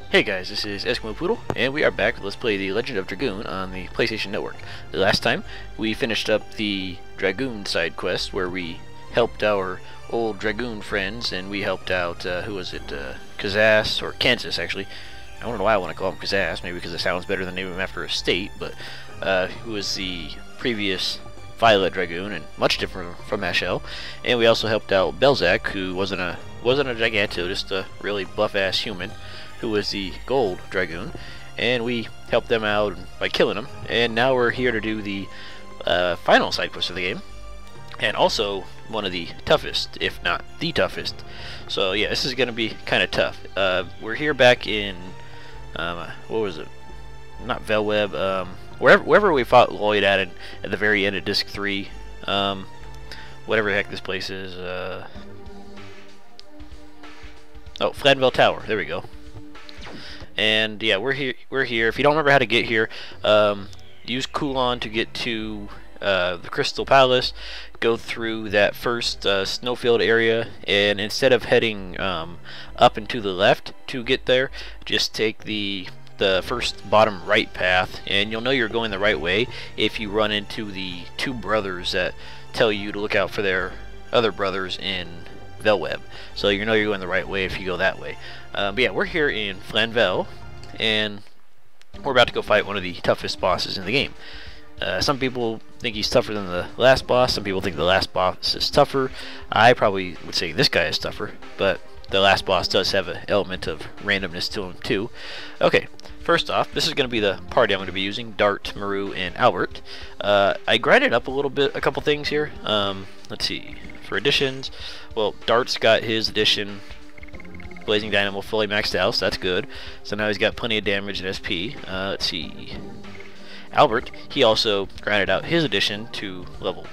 Hey guys, this is Eskimo Poodle, and we are back. Let's play The Legend of Dragoon on the PlayStation Network. The last time, we finished up the Dragoon side quest, where we helped our old Dragoon friends, and we helped out, who was it, Kazas, or Kansas, actually. I don't know why I want to call him Kazas, maybe because it sounds better than naming him after a state, but, who was the previous Violet Dragoon, and much different from Ashel. And we also helped out Belzak, who wasn't a Giganto, just a really buff-ass human, who was the Gold Dragoon, and we helped them out by killing them. And now we're here to do the final side quest of the game, and also one of the toughest, if not the toughest. So yeah, this is going to be kind of tough. We're here back in what was it? Not Velweb. Wherever we fought Lloyd at the very end of Disc 3. Whatever the heck this place is. Oh, Flanville Tower. There we go. And yeah, we're here. If you don't remember how to get here, use Kulon to get to the Crystal Palace. Go through that first snowfield area, and instead of heading up and to the left to get there, just take the first bottom right path, and you'll know you're going the right way if you run into the two brothers that tell you to look out for their other brothers in Velweb. So you know you're going the right way if you go that way. But yeah, we're here in Flanville, and we're about to go fight one of the toughest bosses in the game. Some people think he's tougher than the last boss. Some people think the last boss is tougher. I probably would say this guy is tougher, but the last boss does have an element of randomness to him too. Okay, first off, this is going to be the party I'm going to be using: Dart, Maru, and Albert. I grinded up a couple things here. Let's see. For additions, well, Dart's got his addition, Blazing Dynamo, fully maxed out, so that's good. So now he's got plenty of damage and SP. Let's see. Albert, he also grinded out his addition to level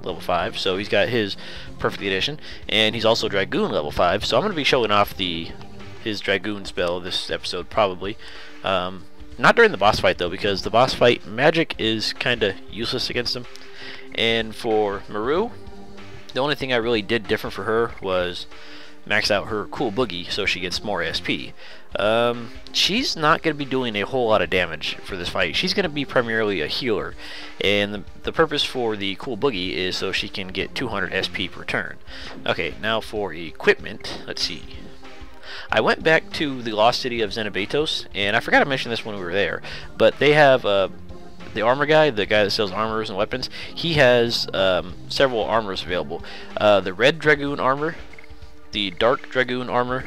5, so he's got his perfect addition, and he's also Dragoon level 5. So I'm going to be showing off his Dragoon spell this episode, probably. Not during the boss fight though, because the boss fight magic is kind of useless against him. And for Maru, the only thing I really did different for her was max out her cool boogie so she gets more SP. She's not going to be doing a whole lot of damage for this fight. She's going to be primarily a healer, and the purpose for the cool boogie is so she can get 200 SP per turn. Okay, now for equipment, let's see. I went back to the Lost City of Xenobatos, and I forgot to mention this when we were there, but they have the armor guy, the guy that sells armors and weapons. He has several armors available. The Red Dragoon armor, the Dark Dragoon armor,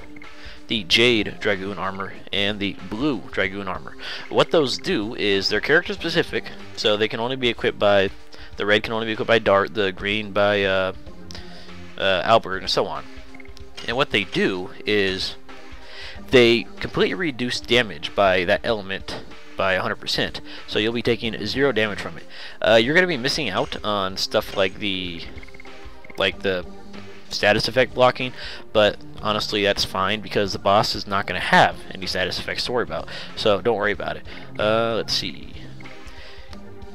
the Jade Dragoon armor, and the Blue Dragoon armor. What those do is they're character specific, so they can only be equipped by, the red can only be equipped by Dart, the green by Albert, and so on. And what they do is they completely reduce damage by that element by 100%, so you'll be taking 0 damage from it. You're going to be missing out on stuff like the status effect blocking, but honestly that's fine because the boss is not going to have any status effects to worry about, so don't worry about it. Let's see.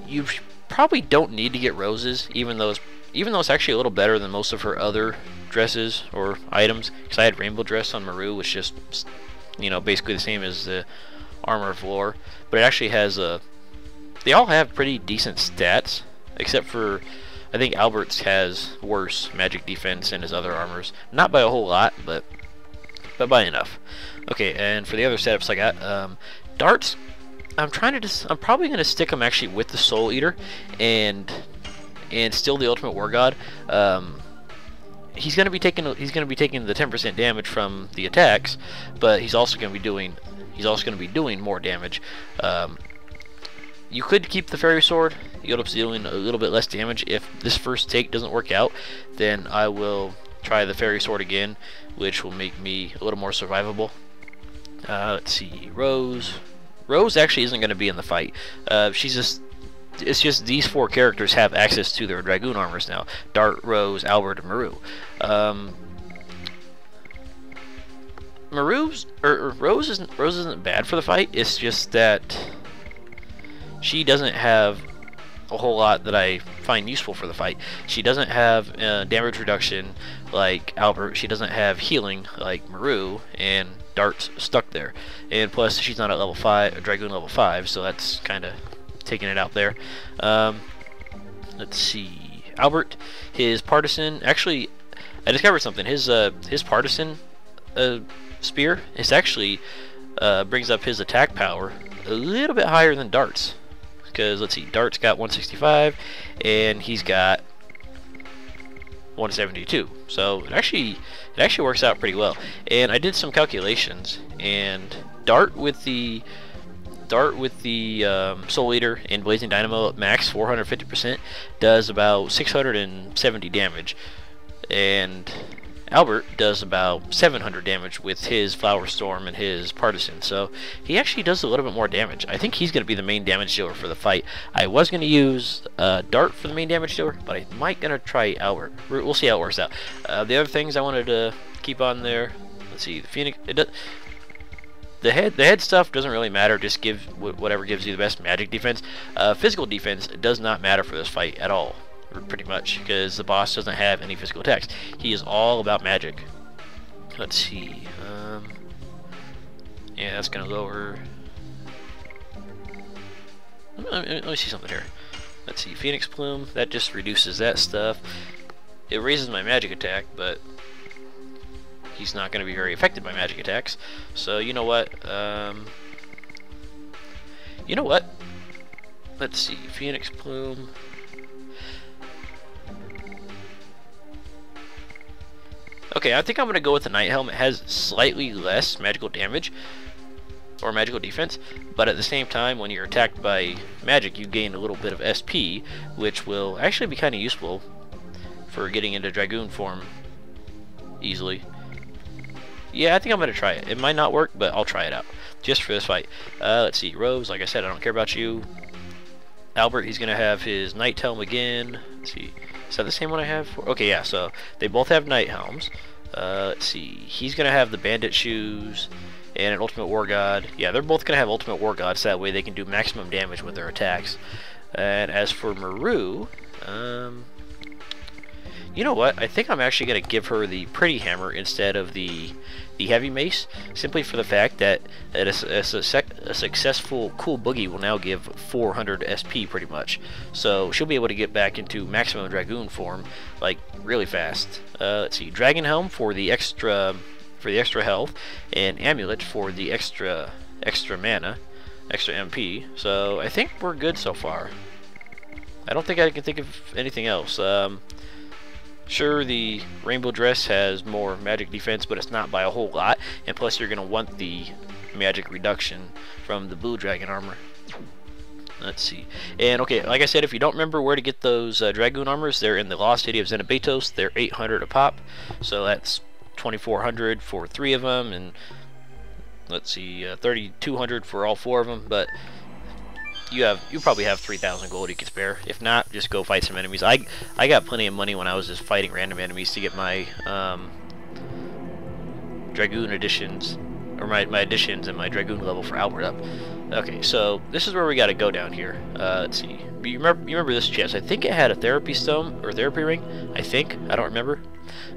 You probably don't need to get roses, even though it's actually a little better than most of her other dresses or items, because I had rainbow dress on Maru, which just, you know, basically the same as the armor of lore, but it actually has they all have pretty decent stats, except for I think Albert's has worse magic defense than his other armors. Not by a whole lot, but by enough. Okay, and for the other setups I got, Darts, I'm probably gonna stick him actually with the Soul Eater and still the Ultimate Wargod. He's gonna be taking the 10% damage from the attacks, but he's also gonna be doing more damage. You could keep the Fairy Sword. You end up dealing a little bit less damage. If this first take doesn't work out, then I will try the Fairy Sword again, which will make me a little more survivable. Let's see, Rose. Rose actually isn't going to be in the fight. It's just these 4 characters have access to their Dragoon armors now: Dart, Rose, Albert, and Maru. Rose isn't bad for the fight. It's just that she doesn't have a whole lot that I find useful for the fight. She doesn't have damage reduction like Albert. She doesn't have healing like Maru, and darts stuck there. And plus, she's not at level 5, Dragoon level 5, so that's kind of taking it out there. Let's see. Albert, his partisan, actually, I discovered something. His partisan spear is actually brings up his attack power a little bit higher than darts. Because let's see, darts got 165, and he's got 172. So it actually works out pretty well. And I did some calculations, and dart with the Soul Eater and Blazing Dynamo at max 450% does about 670 damage, and Albert does about 700 damage with his Flower Storm and his Partisan. So he actually does a little bit more damage. I think he's going to be the main damage dealer for the fight. I was going to use Dart for the main damage dealer, but I might going to try Albert. We'll see how it works out. The other things I wanted to keep on there, let's see, the Phoenix, the head stuff doesn't really matter. Just give whatever gives you the best magic defense. Physical defense does not matter for this fight at all, pretty much, because the boss doesn't have any physical attacks. He is all about magic. Let's see. Yeah, that's gonna lower. Let me see something here. Let's see. Phoenix Plume. That just reduces that stuff. It raises my magic attack, but he's not going to be very affected by magic attacks. So you know what? Let's see. Phoenix Plume. Okay, I think I'm going to go with the Night Helm. It has slightly less magical damage or magical defense, but at the same time, when you're attacked by magic, you gain a little bit of SP, which will actually be kind of useful for getting into Dragoon form easily. Yeah, I think I'm going to try it. It might not work, but I'll try it out just for this fight. Let's see. Rose, like I said, I don't care about you. Albert, he's going to have his Night Helm again. Let's see. Is that the same one I have? Okay, yeah, so they both have Night Helms. Let's see. He's going to have the Bandit Shoes and an Ultimate Wargod. Yeah, they're both going to have Ultimate Wargods, so that way they can do maximum damage with their attacks. And as for Maru, you know what? I think I'm actually going to give her the Pretty Hammer instead of the Heavy Mace, simply for the fact that a successful Cool Boogie will now give 400 SP pretty much. So she'll be able to get back into maximum Dragoon form like really fast. Let's see, Dragon Helm for the extra health, and Amulet for the extra mana, extra MP. So I think we're good so far. I don't think I can think of anything else. Sure, the Rainbow Dress has more magic defense, but it's not by a whole lot, and plus you're going to want the magic reduction from the Blue Dragon armor. Let's see. And okay, like I said, if you don't remember where to get those Dragoon armors, they're in the Lost City of Xenobatos. They're 800 a pop, so that's 2,400 for 3 of them, and let's see, 3,200 for all 4 of them, but you probably have 3,000 gold you can spare. If not, just go fight some enemies. I got plenty of money when I was just fighting random enemies to get my Dragoon additions, or my additions and my Dragoon level for Albert up. Okay, so this is where we got to go down here. Let's see. You remember this chest? I think it had a therapy stone or therapy ring. I think. I don't remember.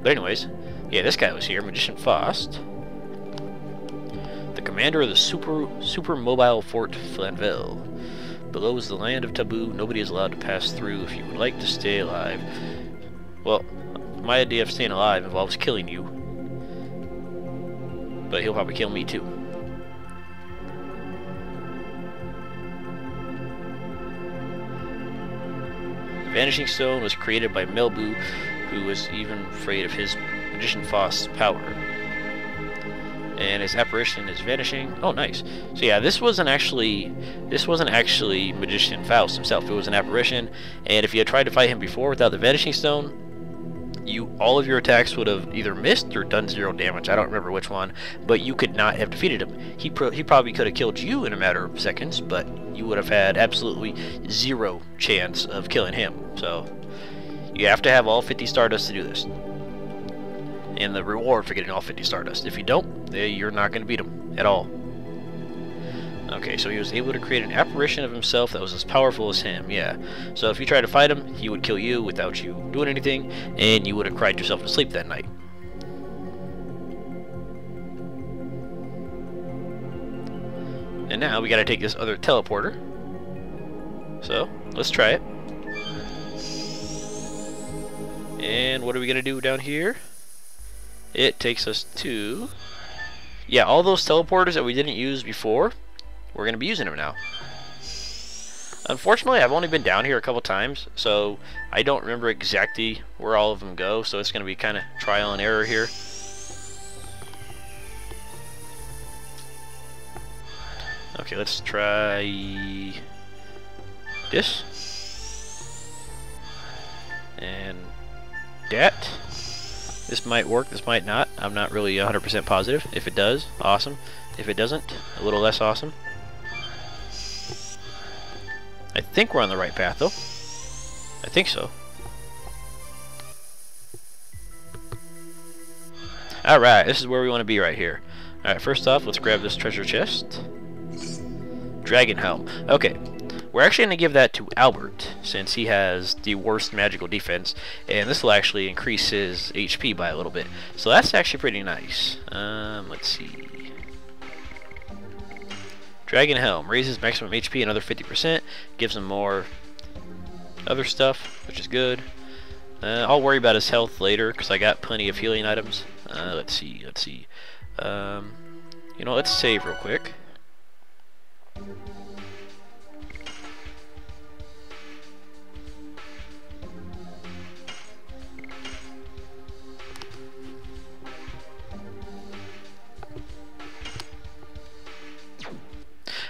But anyways, yeah, this guy was here, Magician Faust, the commander of the super mobile Fort Flanville. Below is the land of taboo. Nobody is allowed to pass through if you would like to stay alive. Well, my idea of staying alive involves killing you. But he'll probably kill me too. The Vanishing Stone was created by Melbu, who was even afraid of his Magician Faust's power. And his apparition is vanishing. Oh, nice. So yeah, this wasn't actually Magician Faust himself. It was an apparition, and if you had tried to fight him before without the Vanishing Stone, all of your attacks would have either missed or done 0 damage. I don't remember which one, but you could not have defeated him. He probably could have killed you in a matter of seconds, but you would have had absolutely 0 chance of killing him. So you have to have all 50 Stardust to do this. And the reward for getting all 50 Stardust. If you don't, you're not going to beat him at all. Okay, so he was able to create an apparition of himself that was as powerful as him, yeah. So if you try to fight him, he would kill you without you doing anything, and you would have cried yourself to sleep that night. And now we gotta take this other teleporter. So, let's try it. And what are we gonna do down here? It takes us to... yeah, all those teleporters that we didn't use before, we're gonna be using them now. Unfortunately, I've only been down here a couple times, so I don't remember exactly where all of them go, so it's gonna be kind of trial and error here. Okay, let's try this. And that. This might work, this might not. I'm not really 100% positive. If it does, awesome. If it doesn't, a little less awesome. I think we're on the right path, though. I think so. Alright, this is where we want to be right here. Alright, first off, let's grab this treasure chest. Dragon Helm. Okay, we're actually going to give that to Albert, since he has the worst magical defense, and this will actually increase his HP by a little bit. So that's actually pretty nice. Let's see. Dragon Helm raises maximum HP another 50%, gives him more other stuff, which is good. I'll worry about his health later, because I got plenty of healing items. Let's see. You know, let's save real quick.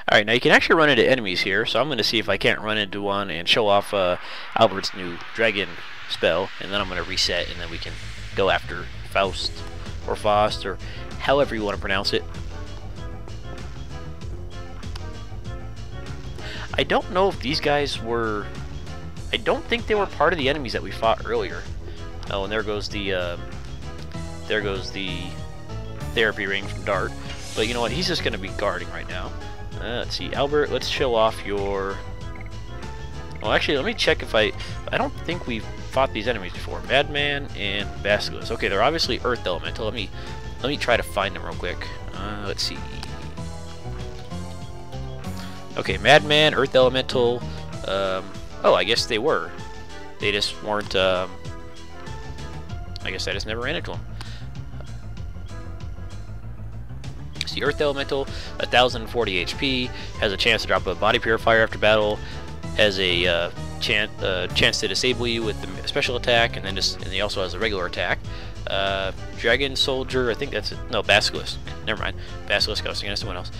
Alright, now you can actually run into enemies here, so I'm going to see if I can't run into one and show off Albert's new dragon spell, and then I'm going to reset, and then we can go after Faust, or Faust, or however you want to pronounce it. I don't know if these guys were... I don't think they were part of the enemies that we fought earlier. Oh, and there goes the therapy ring from Dart. But you know what, he's just going to be guarding right now. Let's see, Albert, let's show off your... well, actually, let me check if I don't think we've fought these enemies before. Madman and Basilisk. Okay, they're obviously Earth Elemental. Let me try to find them real quick. Let's see. Okay, Madman, Earth Elemental. Oh, I guess they were. They just weren't... I guess I just never ran into them. The Earth Elemental, 1040 HP, has a chance to drop a body purifier after battle, has a chance to disable you with the special attack, and he also has a regular attack. Dragon Soldier, I think that's it. No, Basilisk. Never mind. Basilisk, I was thinking of someone else.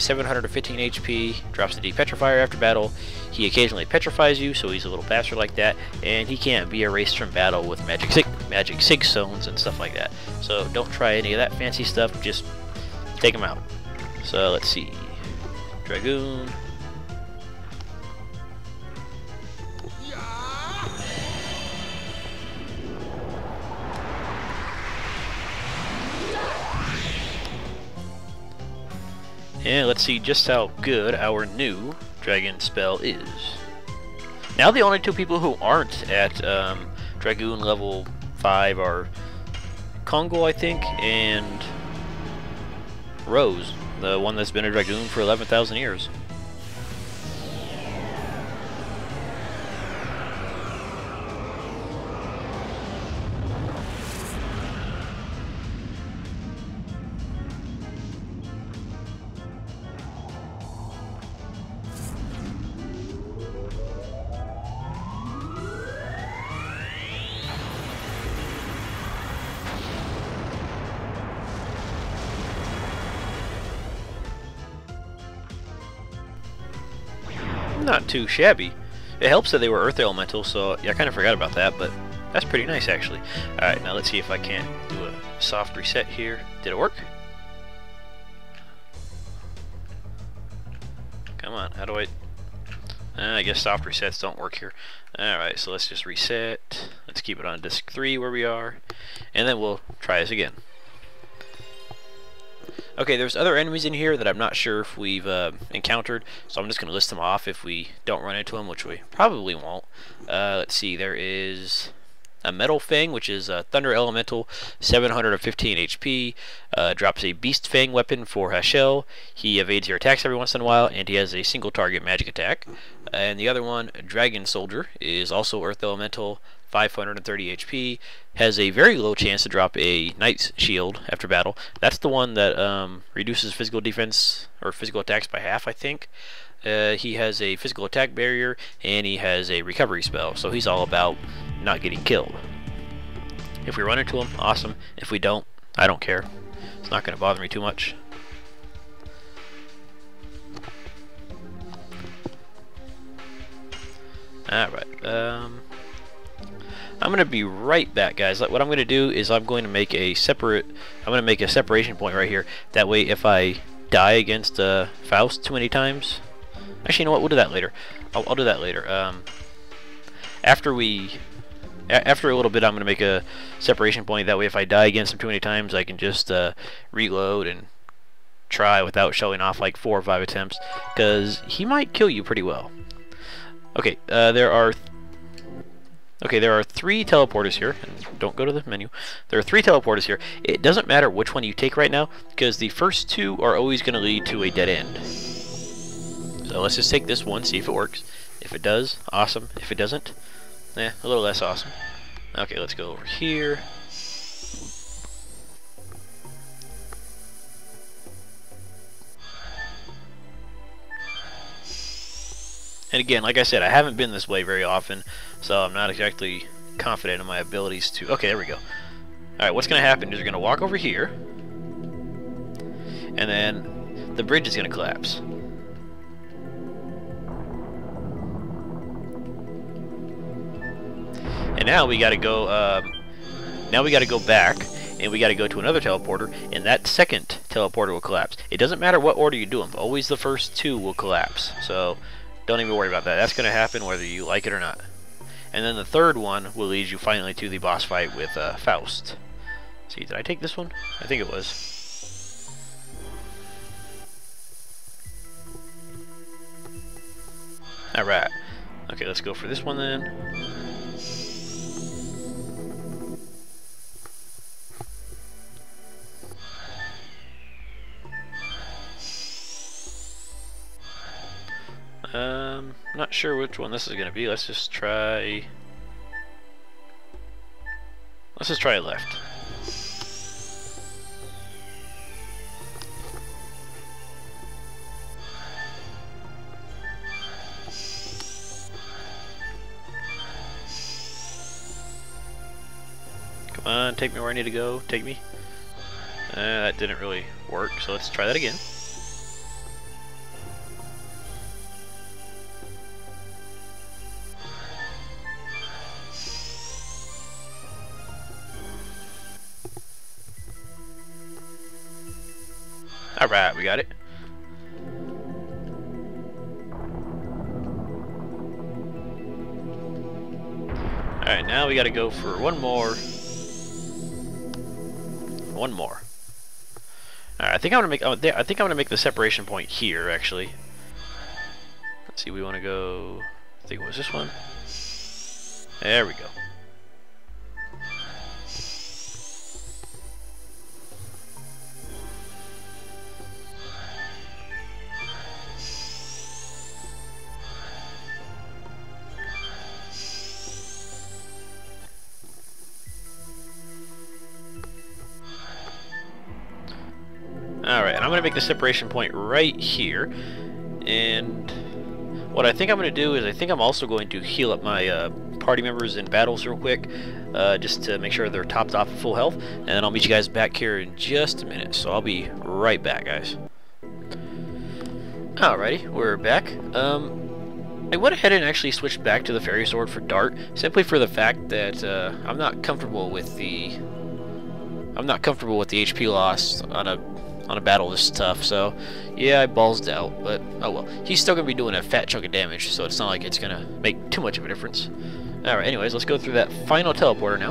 715 HP, drops the depetrifier after battle. He occasionally petrifies you, so he's a little bastard like that, and he can't be erased from battle with magic sig stones and stuff like that. So don't try any of that fancy stuff. Just take him out. So let's see. Dragoon. And let's see just how good our new dragon spell is. Now the only two people who aren't at Dragoon level 5 are Kongo, I think, and Rose, the one that's been a Dragoon for 11,000 years. Not too shabby. It helps that they were Earth Elemental, so yeah, I kind of forgot about that, but that's pretty nice actually. Alright, now let's see if I can't do a soft reset here. Did it work? Come on, how do I guess soft resets don't work here. Alright, so let's just reset. Let's keep it on disk 3 where we are, and then we'll try this again. Okay, there's other enemies in here that I'm not sure if we've encountered, so I'm just going to list them off if we don't run into them, which we probably won't. Let's see, there is a Metal Fang, which is a Thunder Elemental, 715 HP. Drops a Beast Fang weapon for Hashel. He evades your attacks every once in a while, and he has a single target magic attack. And the other one, Dragon Soldier, is also Earth Elemental, 530 HP. Has a very low chance to drop a Knight's Shield after battle. That's the one that reduces physical defense or physical attacks by half, I think. He has a physical attack barrier, and he has a recovery spell, so he's all about not getting killed. If we run into him, awesome. If we don't, I don't care. It's not going to bother me too much. Alright, I'm going to be right back, guys. What I'm going to do is I'm going to make a separation point right here. That way, if I die against Faust too many times, actually, you know what? We'll do that later. I'll do that later. After a little bit, I'm going to make a separation point. That way, if I die against him too many times, I can just reload and try without showing off like 4 or 5 attempts, because he might kill you pretty well. Okay, there are 3 teleporters here. And don't go to the menu. There are 3 teleporters here. It doesn't matter which one you take right now, because the first 2 are always going to lead to a dead end. So let's just take this one, see if it works. If it does, awesome. If it doesn't, a little less awesome. Okay, let's go over here. And again, like I said, I haven't been this way very often, so I'm not exactly confident in my abilities to... Okay, there we go. Alright, what's going to happen is you're going to walk over here, and then the bridge is going to collapse. And now we got to go. Back, and we got to go to another teleporter, and that second teleporter will collapse. It doesn't matter what order you do them; always the first 2 will collapse. So don't even worry about that. That's going to happen whether you like it or not. And then the third one will lead you finally to the boss fight with Faust. See, did I take this one? I think it was. All right. Okay, let's go for this one then. Not sure which one this is going to be. Let's just try left. Come on, take me where I need to go. Take me. That didn't really work, so let's try that again. Alright, we got it. Alright, now we gotta go for one more. Alright, I think I'm gonna make the separation point here, actually. Let's see, we wanna go, I think it was this one. There we go. Alright, and I'm going to make the separation point right here. And what I think I'm going to do is I think I'm also going to heal up my party members in battles real quick, just to make sure they're topped off at full health. And then I'll meet you guys back here in just a minute. So I'll be right back, guys. Alrighty, we're back. I went ahead and actually switched back to the Fairy Sword for Dart, simply for the fact that I'm not comfortable with the HP loss on a battle this tough. So yeah, I ballsed out, but oh well. He's still gonna be doing a fat chunk of damage, so it's not like it's gonna make too much of a difference. Alright, anyways, let's go through that final teleporter now.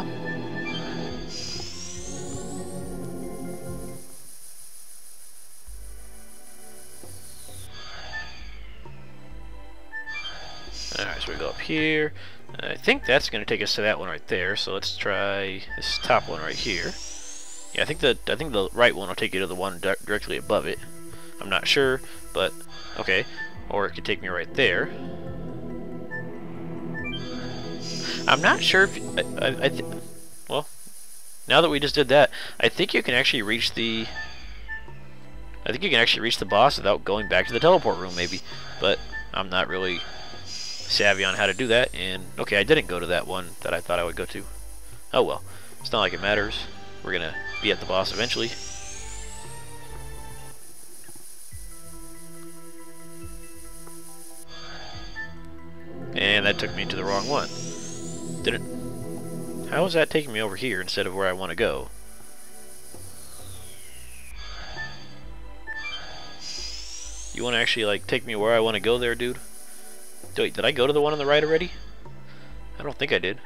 Alright, so we go up here. I think that's going to take us to that one right there. So let's try this top one right here. Yeah, I think the right one will take you to the one directly above it. I'm not sure, but okay. Or it could take me right there. I'm not sure if well, now that we just did that, I think you can actually reach the boss without going back to the teleport room, maybe. But I'm not really savvy on how to do that. And okay, I didn't go to that one that I thought I would go to. Oh well, it's not like it matters. We're gonna be at the boss eventually. And that took me to the wrong one. Didn't? How is that taking me over here instead of where I want to go? You want to actually like take me where I want to go there, dude? Wait, did I go to the one on the right already? I don't think I did.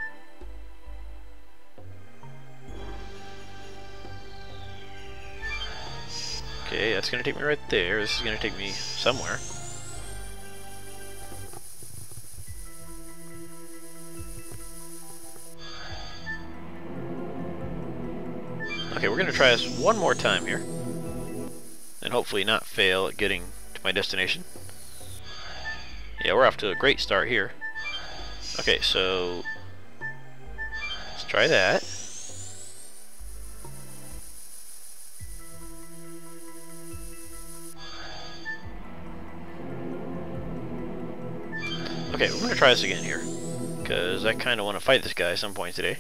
Okay, that's gonna take me right there. This is gonna take me somewhere. Okay, we're gonna try this one more time here, and hopefully not fail at getting to my destination. Yeah, we're off to a great start here. Okay, so let's try that. Okay, we're gonna try this again here, because I kind of want to fight this guy at some point today.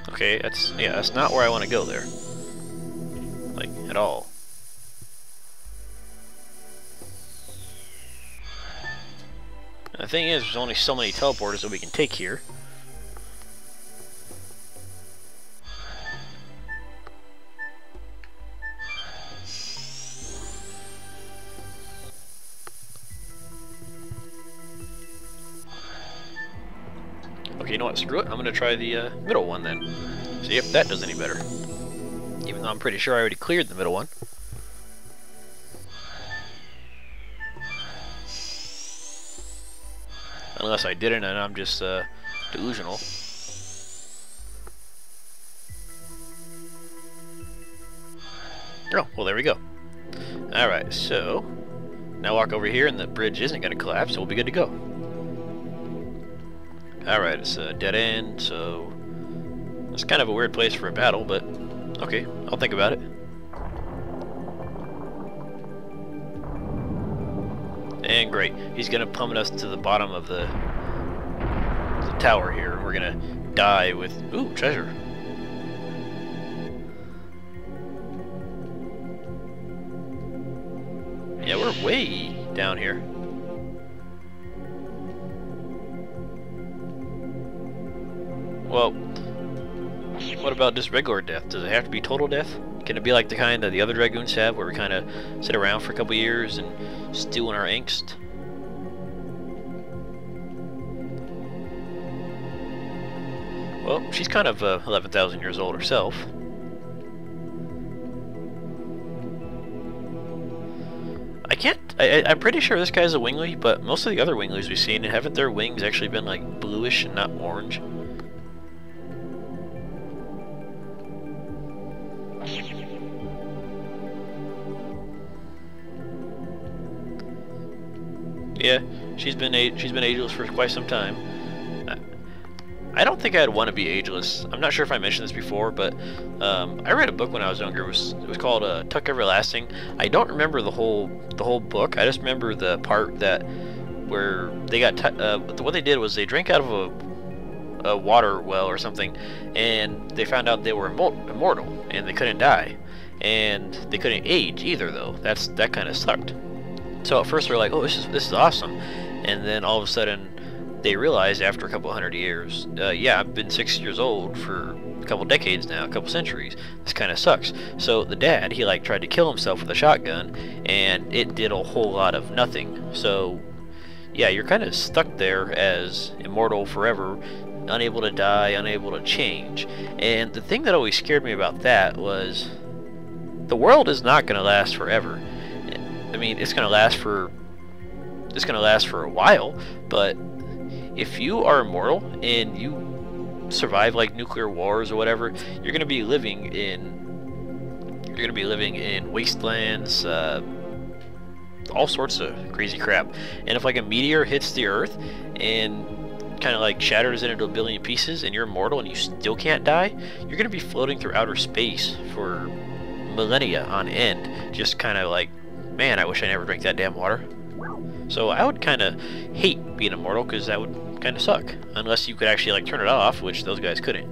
Okay, that's not where I want to go there. Like, at all. And the thing is, there's only so many teleporters that we can take here. Okay, you know what? Screw it. I'm going to try the middle one then. See if that does any better. Even though I'm pretty sure I already cleared the middle one. Unless I didn't and I'm just delusional. Oh, well there we go. Alright, so now walk over here and the bridge isn't going to collapse, so we'll be good to go. Alright, it's a dead end, so it's kind of a weird place for a battle, but okay, I'll think about it. And great, he's gonna pummel us to the bottom of the tower here, and we're gonna die with, ooh, treasure. Yeah, we're way down here. Well, what about just regular death? Does it have to be total death? Can it be like the kind that the other Dragoons have, where we kind of sit around for a couple years and stew in our angst? Well, she's kind of 11,000 years old herself. I'm pretty sure this guy's a wingly, but most of the other winglies we've seen, haven't their wings actually been like bluish and not orange? Yeah, she's been ageless for quite some time. I don't think I'd want to be ageless. I'm not sure if I mentioned this before, but I read a book when I was younger. It was called Tuck Everlasting. I don't remember the whole book. I just remember the part that where they got what they did was they drank out of a water well or something, and they found out they were immortal and they couldn't die, and they couldn't age either. Though that kind of sucked. So at first they're like, "Oh, this is awesome," and then all of a sudden they realized after a couple hundred years, yeah, I've been 6 years old for a couple decades now, a couple centuries. This kind of sucks. So the dad, he like tried to kill himself with a shotgun, and it did a whole lot of nothing. So yeah, you're kind of stuck there as immortal forever, unable to die, unable to change. And the thing that always scared me about that was the world is not going to last forever. I mean, it's going to last for a while, but if you are immortal and you survive like nuclear wars or whatever, you're going to be living in wastelands, all sorts of crazy crap. And if like a meteor hits the earth and kind of like shatters it into a billion pieces and you're immortal and you still can't die, you're going to be floating through outer space for millennia on end, just kind of like, man, I wish I never drank that damn water. So I would kind of hate being immortal, because that would kind of suck, unless you could actually like turn it off, which those guys couldn't.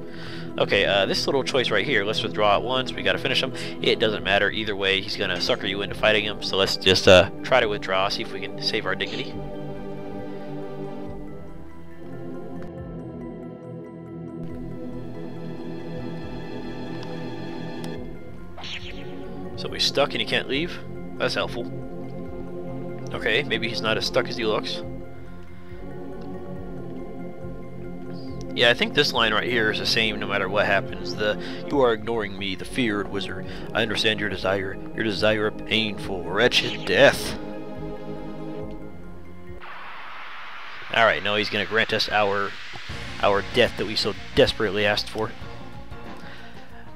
Okay, this little choice right here, let's withdraw it once, we gotta finish him. It doesn't matter, either way, he's gonna sucker you into fighting him, so let's just try to withdraw, see if we can save our dignity. So he's stuck and he can't leave? That's helpful. Okay, maybe he's not as stuck as he looks. Yeah, I think this line right here is the same no matter what happens. You are ignoring me, the feared wizard. I understand your desire of painful, wretched death. Alright, now he's gonna grant us our death that we so desperately asked for.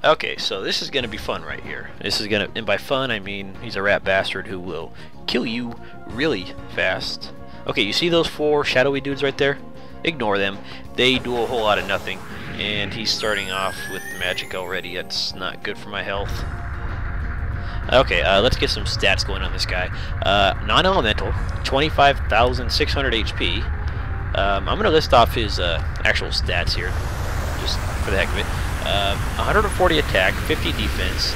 Okay, so this is gonna be fun right here. And by fun I mean he's a rat bastard who will kill you really fast. Okay, you see those 4 shadowy dudes right there? Ignore them. They do a whole lot of nothing, and he's starting off with the magic already. That's not good for my health. Okay, let's get some stats going on this guy. Non-elemental, 25,600 HP. I'm gonna list off his actual stats here, just for the heck of it. 140 attack, 50 defense,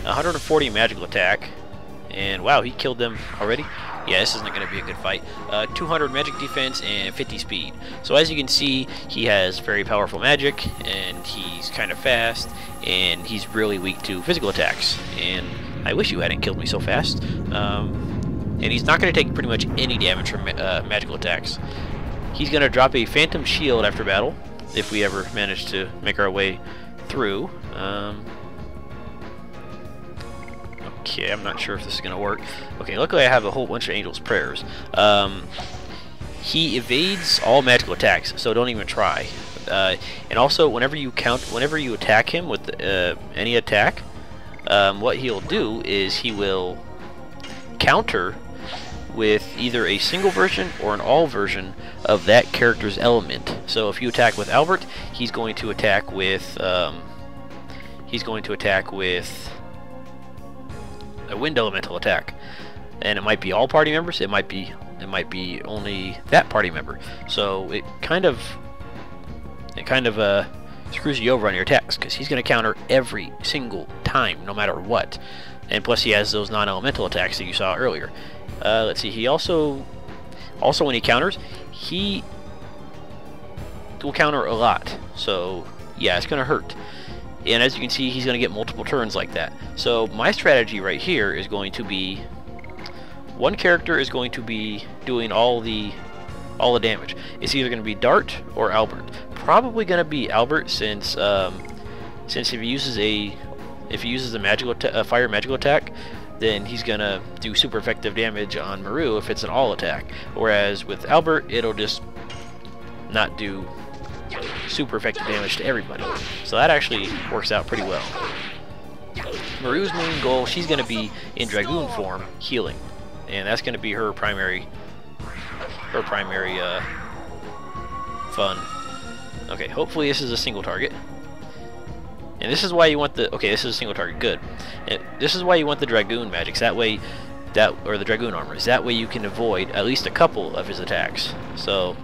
140 magical attack, and wow, he killed them already. Yeah, this isn't going to be a good fight. 200 magic defense and 50 speed. So as you can see, he has very powerful magic, and he's kind of fast, and he's really weak to physical attacks. And I wish you hadn't killed me so fast. And he's not going to take pretty much any damage from magical attacks. He's going to drop a phantom shield after battle, if we ever manage to make our way through. Okay, I'm not sure if this is going to work. Okay, luckily I have a whole bunch of Angel's Prayers. He evades all magical attacks, so don't even try. And also, whenever you attack him with any attack, what he'll do is he will counter with either a single version or an all version of that character's element. So if you attack with Albert, he's going to attack with a wind elemental attack, and it might be all party members. It might be only that party member. So it kind of screws you over on your attacks, because he's going to counter every single time, no matter what. And plus, he has those non-elemental attacks that you saw earlier. Let's see. He also when he counters, he will counter a lot. So yeah, it's going to hurt. And as you can see, he's going to get multiple turns like that. So my strategy right here is going to be, one character is going to be doing all the damage. It's either going to be Dart or Albert. Probably going to be Albert, since if he uses a fire magical attack, then he's going to do super effective damage on Maru if it's an all attack. Whereas with Albert, it'll just not do super effective damage to everybody. So that actually works out pretty well. Maru's main goal, she's going to be in Dragoon form, healing. And that's going to be her primary fun. Okay, hopefully this is a single target. And this is why you want the... Okay, this is a single target, good. And this is why you want the Dragoon magics, that way... or the Dragoon armors. That way you can avoid at least a couple of his attacks. So...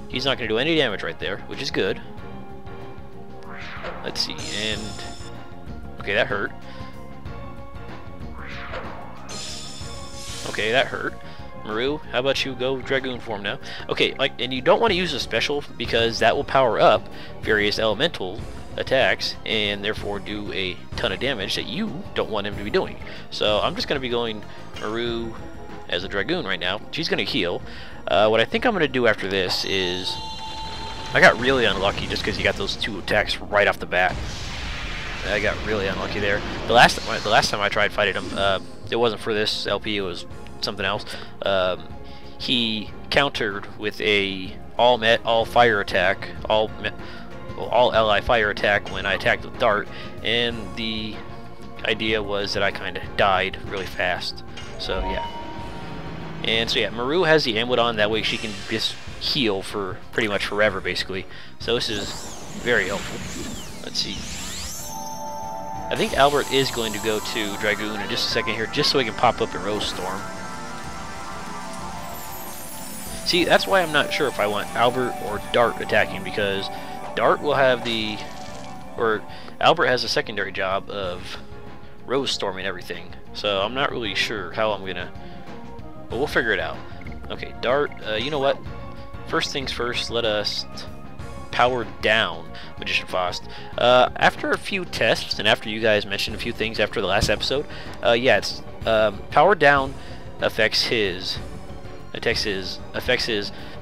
he's not going to do any damage right there, which is good. Let's see, and... okay, that hurt. Okay, that hurt. Maru, how about you go Dragoon form now? Okay, and you don't want to use a special, because that will power up various elemental attacks and therefore do a ton of damage that you don't want him to be doing. So I'm just going to be going Maru as a Dragoon right now. She's going to heal. What I think I'm going to do after this is... I got really unlucky just because you got those 2 attacks right off the bat. I got really unlucky there. The last time I tried fighting him, it wasn't for this LP, it was something else. He countered with a all fire attack, all ally fire attack when I attacked with Dart, and the idea was that I kind of died really fast. So yeah. And so yeah, Maru has the amulet on, that way she can just heal for pretty much forever basically. So this is very helpful. Let's see. I think Albert is going to go to Dragoon in just a second here, just so he can pop up in Rose Storm. See, that's why I'm not sure if I want Albert or Dart attacking, because Dart will have the... or Albert has a secondary job of Rose Storming everything. So I'm not really sure how I'm gonna... but we'll figure it out. Okay, Dart, you know what? First things first, let us power down Magician Faust. After a few tests, and after you guys mentioned a few things after the last episode, yeah, it's power down affects his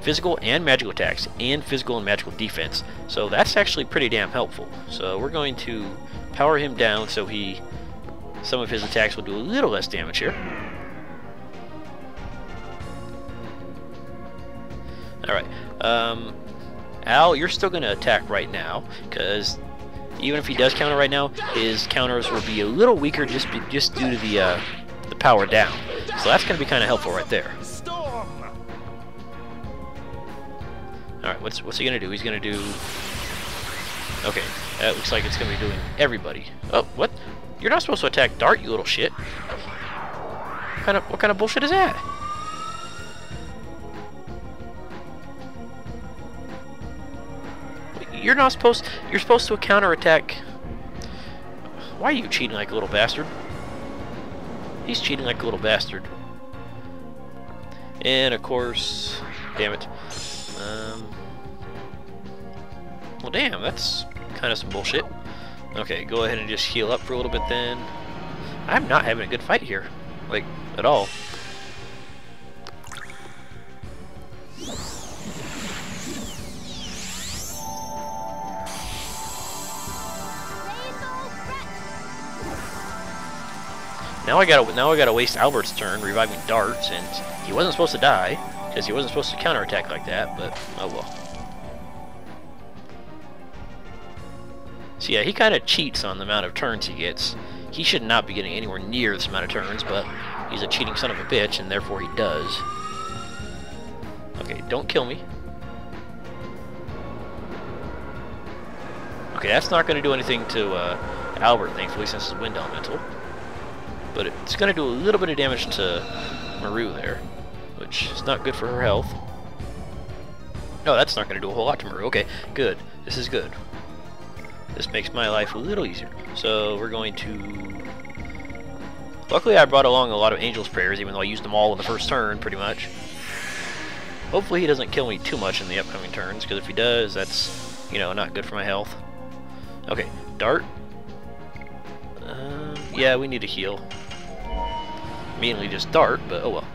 physical and magical attacks, and physical and magical defense. So that's actually pretty damn helpful. So we're going to power him down so some of his attacks will do a little less damage here. Alright, Al, you're still going to attack right now, because even if he does counter right now, his counters will be a little weaker just due to the power down. So that's going to be kind of helpful right there. Alright, what's he going to do? He's going to do... okay, that looks like it's going to be doing everybody. Oh, what? You're not supposed to attack Dart, you little shit. What kind of bullshit is that? You're not supposed... you're supposed to counterattack... why are you cheating like a little bastard? He's cheating like a little bastard. And of course... damn it. Well, damn, that's kind of some bullshit. Okay, go ahead and just heal up for a little bit then. I'm not having a good fight here. Like, at all. Now I gotta waste Albert's turn reviving Darts, and he wasn't supposed to die, because he wasn't supposed to counterattack like that, but oh well. So yeah, he kind of cheats on the amount of turns he gets. He should not be getting anywhere near this amount of turns, but he's a cheating son of a bitch, and therefore he does. Okay, don't kill me. Okay, that's not going to do anything to Albert, thankfully, since it's Wind Elemental. But it's going to do a little bit of damage to Maru there, which is not good for her health. No, that's not going to do a whole lot to Maru. Okay, good. This is good. This makes my life a little easier. So we're going to... luckily I brought along a lot of Angel's Prayers, even though I used them all in the first turn, pretty much. Hopefully he doesn't kill me too much in the upcoming turns, because if he does, that's, you know, not good for my health. Okay, Dart. Yeah, we need to heal. Mainly just Dart, but oh well.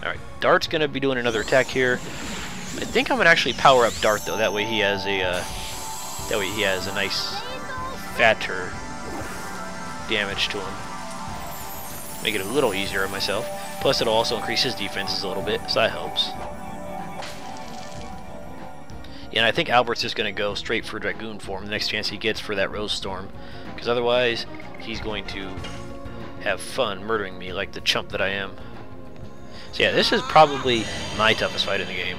Alright, Dart's gonna be doing another attack here. I think I'm gonna actually power up Dart though, that way he has a nice fatter damage to him. Make it a little easier on myself. Plus it'll also increase his defenses a little bit, so that helps. Yeah, and I think Albert's just going to go straight for Dragoon form the next chance he gets for that Rose Storm. Because otherwise, he's going to have fun murdering me like the chump that I am. So yeah, this is probably my toughest fight in the game.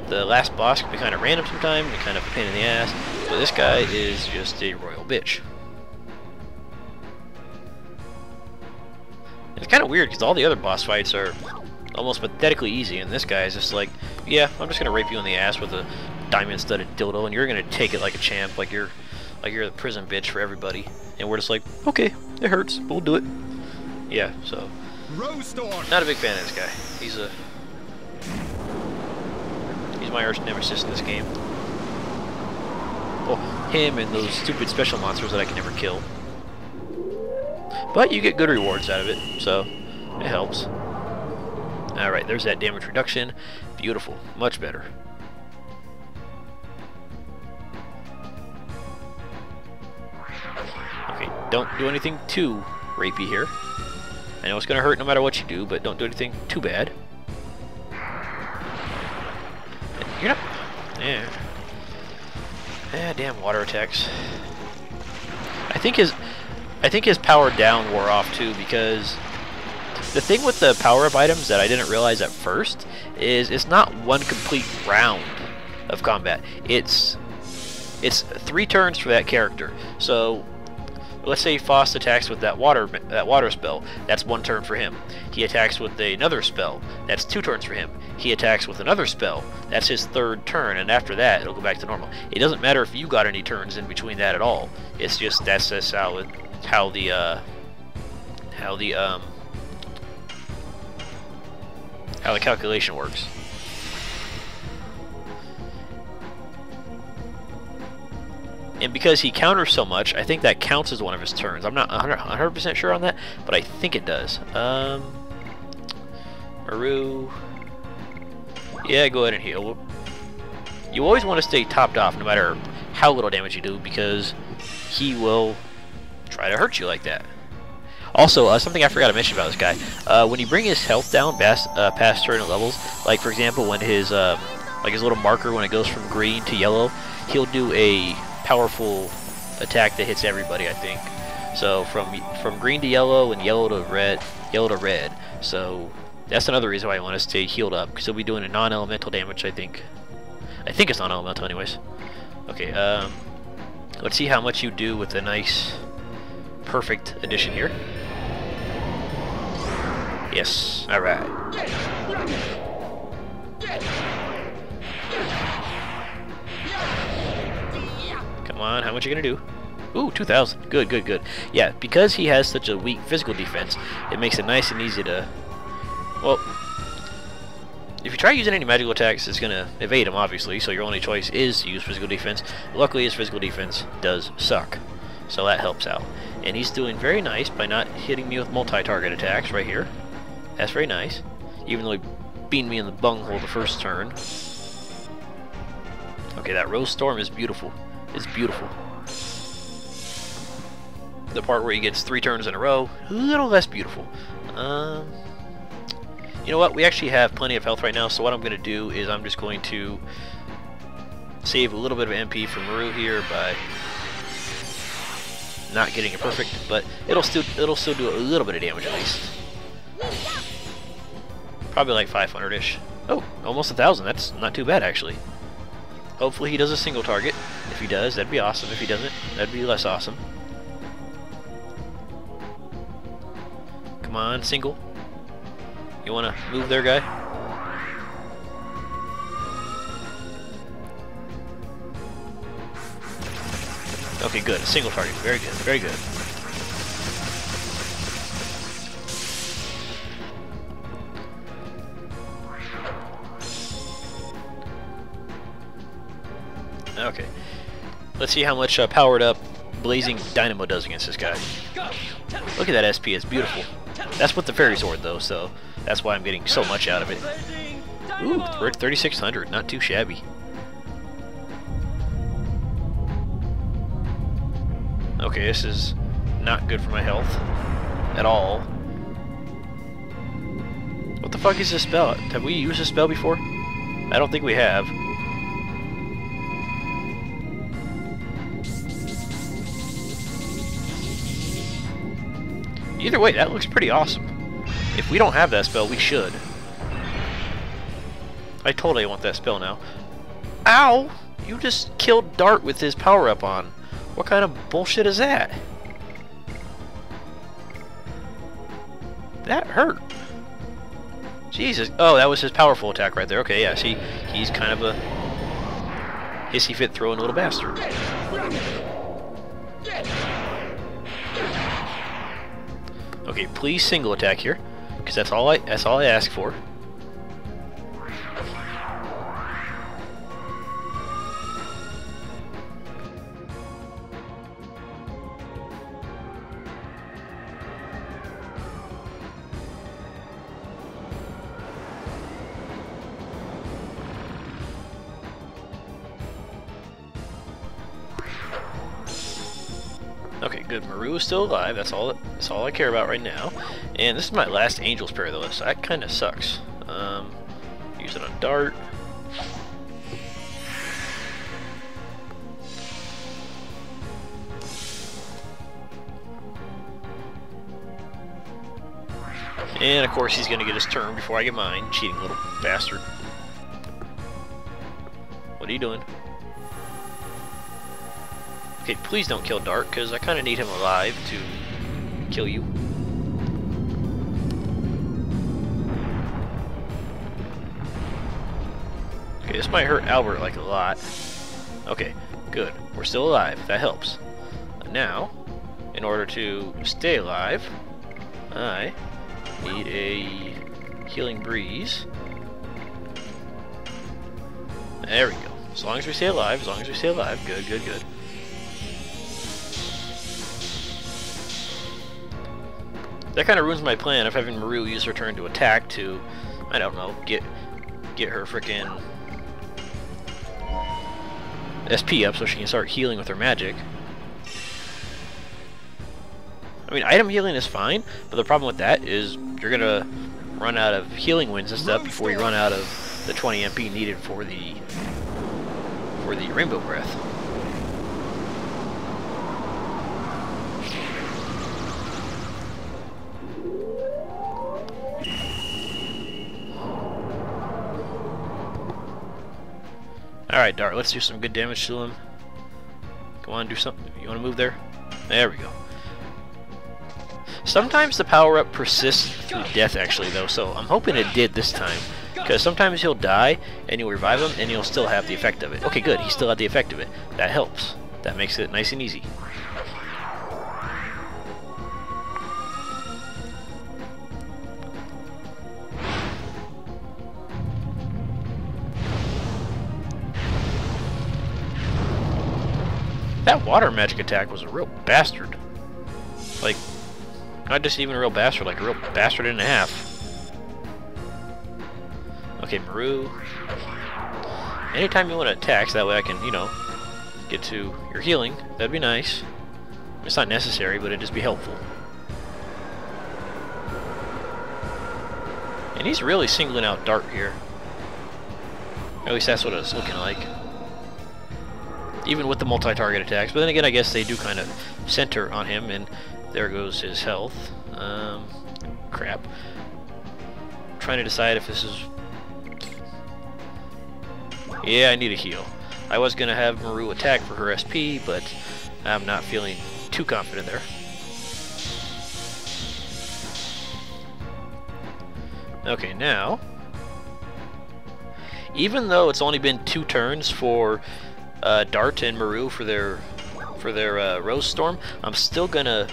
The last boss can be kind of random sometimes, and kind of a pain in the ass, but this guy is just a royal bitch. It's kind of weird, because all the other boss fights are almost pathetically easy, and this guy is just like, yeah, I'm just going to rape you in the ass with a diamond-studded dildo, and you're gonna take it like a champ, like you're the prison bitch for everybody. And we're just like, okay, it hurts, but we'll do it. Yeah, so not a big fan of this guy. He's my arch nemesis in this game. Well, him and those stupid special monsters that I can never kill. But you get good rewards out of it, so it helps. Alright, there's that damage reduction. Beautiful. Much better. Okay, don't do anything too rapey here. I know it's going to hurt no matter what you do, but don't do anything too bad. You're not... Yeah. Yeah, damn water attacks. I think his power down wore off too, because the thing with the power-up items that I didn't realize at first is it's not one complete round of combat. It's 3 turns for that character. So let's say Faust attacks with that water spell. That's 1 turn for him. He attacks with another spell. That's 2 turns for him. He attacks with another spell. That's his 3rd turn, and after that, it'll go back to normal. It doesn't matter if you got any turns in between that at all. It's just that's how the calculation works. And because he counters so much, I think that counts as one of his turns. I'm not 100% sure on that, but I think it does. Maru. Yeah, go ahead and heal. You always want to stay topped off no matter how little damage you do, because he will try to hurt you like that. Also, something I forgot to mention about this guy, when you bring his health down past certain levels, like for example when his like his little marker, when it goes from green to yellow, he'll do a powerful attack that hits everybody, I think. So from green to yellow and yellow to red. So that's another reason why I want to stay healed up, because he'll be doing a non-elemental damage, I think. I think it's non-elemental anyways. Okay, let's see how much you do with a nice perfect addition here. Yes, alright. Come on, how much are you gonna do? Ooh, 2,000. Good, good, good. Yeah, because he has such a weak physical defense, it makes it nice and easy to... Well, if you try using any magical attacks, it's gonna evade him, obviously, so your only choice is to use physical defense. Luckily, his physical defense does suck, so that helps out. And he's doing very nice by not hitting me with multi-target attacks right here. That's very nice, even though he beamed me in the bunghole the first turn. Okay, that Rose Storm is beautiful. It's beautiful. The part where he gets 3 turns in a row, a little less beautiful. You know what? We actually have plenty of health right now, so what I'm going to do is I'm just going to save a little bit of MP for Maru here by not getting it perfect, but it'll still do a little bit of damage at least. Probably like 500-ish. Oh, almost 1,000. That's not too bad actually. Hopefully he does a single target. If he does, that'd be awesome. If he doesn't, that'd be less awesome. Come on, single. You want to move there, guy? Okay, good. A single target. Very good. Very good. Okay. Let's see how much powered up Blazing Dynamo does against this guy. Look at that SP. It's beautiful. That's with the Fairy Sword, though, so that's why I'm getting so much out of it. Ooh, 3,600. Not too shabby. Okay, this is not good for my health at all. What the fuck is this spell? Have we used this spell before? I don't think we have. Either way, that looks pretty awesome. If we don't have that spell, we should. I totally want that spell now. Ow! You just killed Dart with his power-up on. What kind of bullshit is that? That hurt. Jesus. Oh, that was his powerful attack right there. Okay, yeah, see, he's kind of a hissy fit throwing little bastard. Okay, please single attack here, because that's all I ask for. Okay, good. Maru is still alive. That's all I care about right now. And this is my last Angel's Prayer though, so that kind of sucks. Use it on Dart. And of course he's gonna get his turn before I get mine. Cheating little bastard. What are you doing? Okay, please don't kill Dart, because I kind of need him alive to kill you. Okay, this might hurt Albert like a lot. Okay, good. We're still alive. That helps. Now, in order to stay alive, I need a healing breeze. There we go. As long as we stay alive, as long as we stay alive. Good, good, good. That kind of ruins my plan of having Maru use her turn to attack to, I don't know, get her frickin' SP up so she can start healing with her magic. I mean, item healing is fine, but the problem with that is you're gonna run out of healing winds and stuff before you run out of the 20 MP needed for the Rainbow Breath. Alright, Dart, let's do some good damage to him. Come on, do something. You want to move there? There we go. Sometimes the power-up persists through death, actually, though, so I'm hoping it did this time. Because sometimes he'll die, and you'll revive him, and he'll still have the effect of it. Okay, good, he still had the effect of it. That helps. That makes it nice and easy. That water magic attack was a real bastard. Like, not just even a real bastard, like a real bastard and a half. Okay, Maru. Anytime you want to attack, so that way I can, you know, get to your healing, that'd be nice. It's not necessary, but it'd just be helpful. And he's really singling out Dart here. At least that's what it's looking like. Even with the multi-target attacks. But then again, I guess they do kind of center on him, and there goes his health. Crap. I'm trying to decide if this is... Yeah, I need a heal. I was going to have Maru attack for her SP, but I'm not feeling too confident there. Okay, now... Even though it's only been 2 turns for Dart and Maru for their Rose Storm, I'm still gonna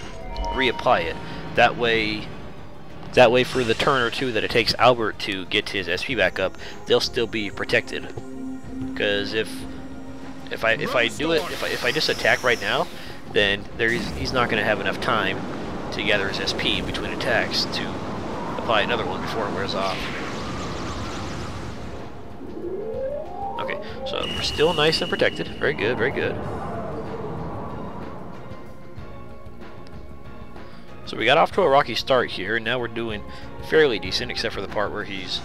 reapply it. That way for the turn or two that it takes Albert to get his SP back up, they'll still be protected. Because if I just attack right now, then he's not gonna have enough time to gather his SP in between attacks to apply another one before it wears off. Okay, so we're still nice and protected. Very good, very good. So we got off to a rocky start here, and now we're doing fairly decent, except for the part where he's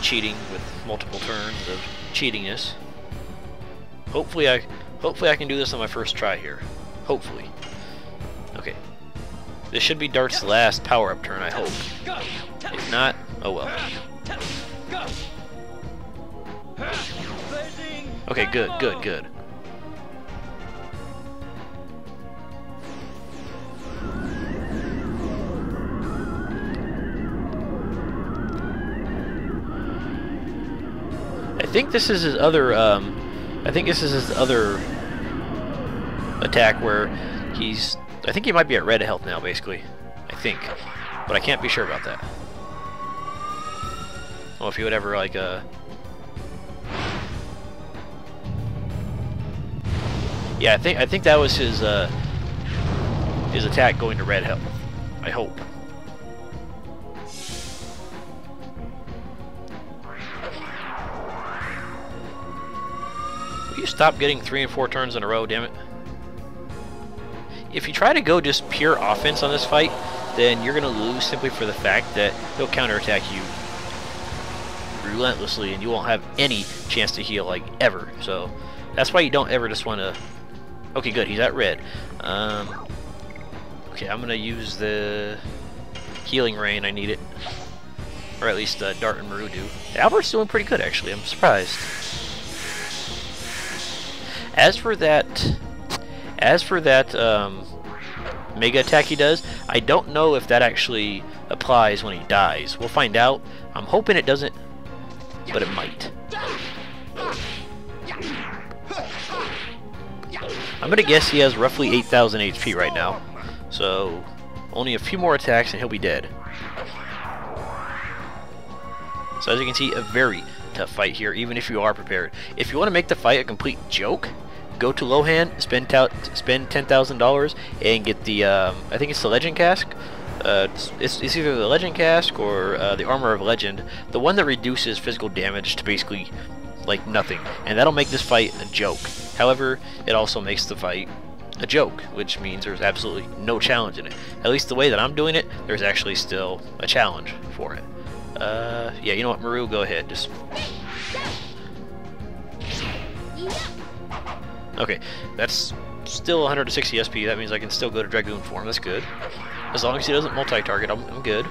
cheating with multiple turns of cheatingness. Hopefully I can do this on my first try here. Hopefully. Okay. This should be Dart's last power-up turn, I hope. If not, oh well. Okay, good, good, good. I think this is his other, attack where he's... I think he might be at red health now, basically. I think. But I can't be sure about that. Well, if he would ever, like, yeah, I think that was his attack going to red health. I hope. Will you stop getting 3 and 4 turns in a row, damn it? if you try to go just pure offense on this fight, then you're going to lose simply for the fact that he'll counterattack you relentlessly, and you won't have any chance to heal, like, ever. So that's why you don't ever just want to... Okay, good. He's at red. Okay, I'm going to use the healing rain. I need it. Or at least Dart and Maru do. Albert's doing pretty good, actually. I'm surprised. As for that mega attack he does, I don't know if that actually applies when he dies. We'll find out. I'm hoping it doesn't, but it might. I'm gonna guess he has roughly 8,000 HP right now, so only a few more attacks and he'll be dead. So as you can see, a very tough fight here, even if you are prepared. If you want to make the fight a complete joke, go to Lohan, spend $10,000 and get the I think it's the Legend Cask. It's either the Legend Cask or the Armor of Legend, the one that reduces physical damage to basically like nothing, and that'll make this fight a joke. However, it also makes the fight a joke, which means there's absolutely no challenge in it. At least the way that I'm doing it, there's actually still a challenge for it. Yeah, you know what, Maru, go ahead. Just okay, that's still 160 SP. That means I can still go to Dragoon form. That's good. As long as he doesn't multi-target, I'm good.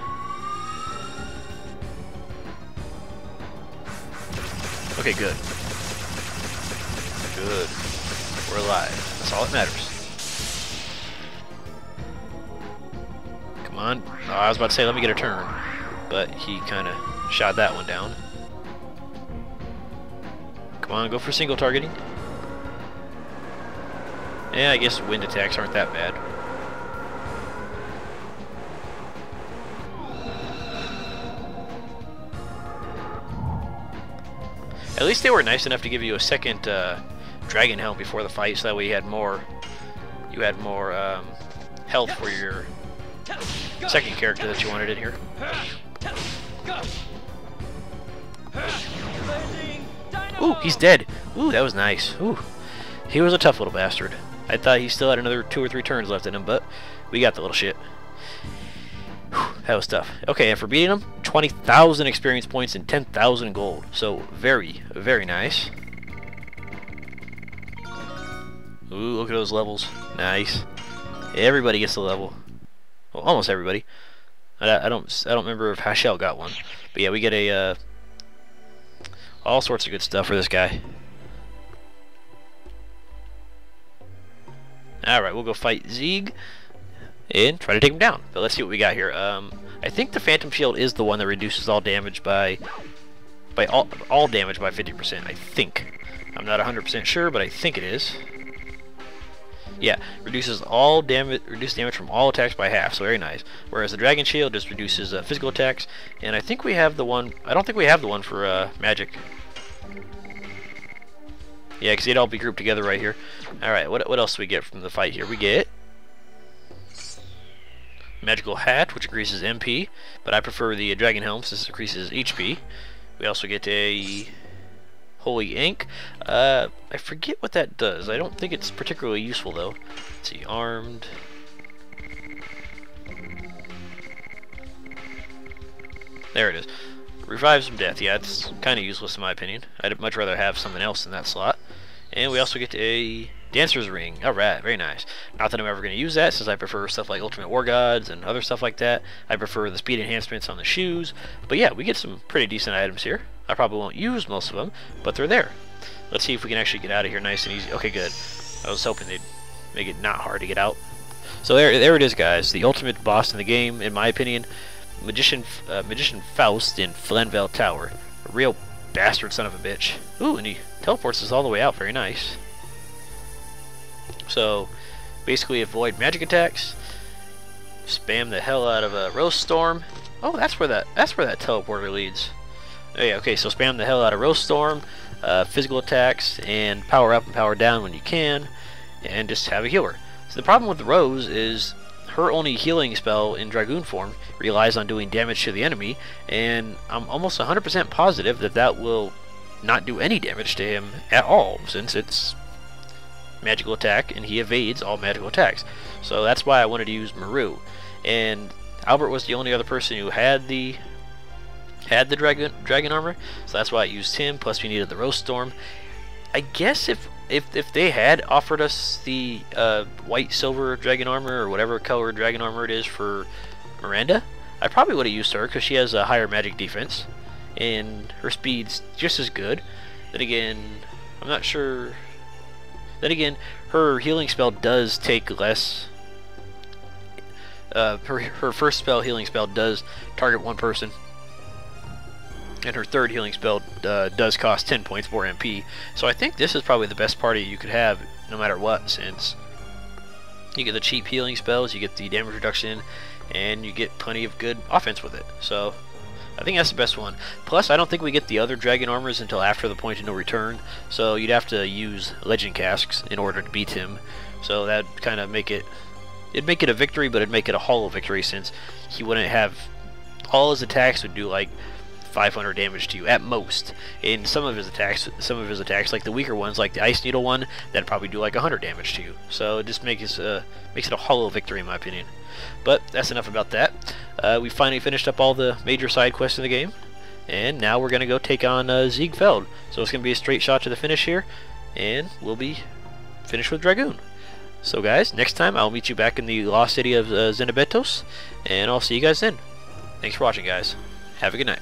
Okay, good. Good. We're alive. That's all that matters. Come on. Oh, I was about to say, let me get a turn. But he kind of shot that one down. Come on, go for single targeting. Yeah, I guess wind attacks aren't that bad. At least they were nice enough to give you a second dragon helm before the fight, so that way you had more health for your second character that you wanted in here. Ooh, he's dead. Ooh, that was nice. Ooh, he was a tough little bastard. I thought he still had another 2 or 3 turns left in him, but we got the little shit. Whew, that was tough. Okay, and for beating him, 20,000 experience points and 10,000 gold. So very, very nice. Ooh, look at those levels. Nice. Everybody gets a level. Well, almost everybody. I don't remember if Hashel got one, but yeah, we get a all sorts of good stuff for this guy. All right, we'll go fight Zieg and try to take him down. But let's see what we got here. I think the Phantom Shield is the one that reduces all damage by all damage by 50%. I think. I'm not 100% sure, but I think it is. Yeah, reduces damage from all attacks by half, so very nice. Whereas the Dragon Shield just reduces physical attacks, and I think we have the one. I don't think we have the one for magic. Yeah, because they'd all be grouped together right here. All right, what else do we get from the fight here? We get Magical Hat, which increases MP, but I prefer the Dragon Helm since it increases HP. We also get a Holy Ink. I forget what that does. I don't think it's particularly useful though. Let's see, armed. There it is. Revives from death. Yeah, it's kind of useless in my opinion. I'd much rather have something else in that slot. And we also get a Dancer's Ring. Alright, very nice. Not that I'm ever going to use that since I prefer stuff like Ultimate Wargods and other stuff like that. I prefer the speed enhancements on the shoes. But yeah, we get some pretty decent items here. I probably won't use most of them, but they're there. Let's see if we can actually get out of here nice and easy. Okay, good. I was hoping they'd make it not hard to get out. So there it is, guys. The ultimate boss in the game, in my opinion. Magician Faust in Flenville Tower. A real bastard son of a bitch. Ooh, and he teleports us all the way out. Very nice. So, basically avoid magic attacks. Spam the hell out of a Roast Storm. Oh, that's where that teleporter leads. Oh yeah, okay, so spam the hell out of Roast Storm, physical attacks, and power up and power down when you can, and just have a healer. So the problem with the Rose is her only healing spell in Dragoon form relies on doing damage to the enemy, and I'm almost 100% positive that that will not do any damage to him at all, since it's magical attack, and he evades all magical attacks. So that's why I wanted to use Maru. And Albert was the only other person who had the dragon armor, so that's why I used him. Plus we needed the Roast Storm. I guess if they had offered us the white silver dragon armor, or whatever color dragon armor it is for Miranda, I probably would have used her because she has a higher magic defense and her speed's just as good. Then again, I'm not sure. Then again, her healing spell does take less. Her first spell, healing spell, does target one person, and her third healing spell does cost 10 points more MP. So I think this is probably the best party you could have, no matter what, since you get the cheap healing spells, you get the damage reduction, and you get plenty of good offense with it. So I think that's the best one. Plus, I don't think we get the other dragon armors until after the point of no return, so you'd have to use legend casks in order to beat him. So that'd kind of make it, it'd make it a victory, but it'd make it a hollow victory, since he wouldn't have, all his attacks would do like 500 damage to you at most. In some of his attacks, like the weaker ones, like the Ice Needle one, that'd probably do like 100 damage to you. So it just makes it a hollow victory, in my opinion. But that's enough about that. We finally finished up all the major side quests in the game, and now we're gonna go take on Ziegfeld. So it's gonna be a straight shot to the finish here, and we'll be finished with Dragoon. So guys, next time I'll meet you back in the lost city of Zenibetos, and I'll see you guys then. Thanks for watching, guys. Have a good night.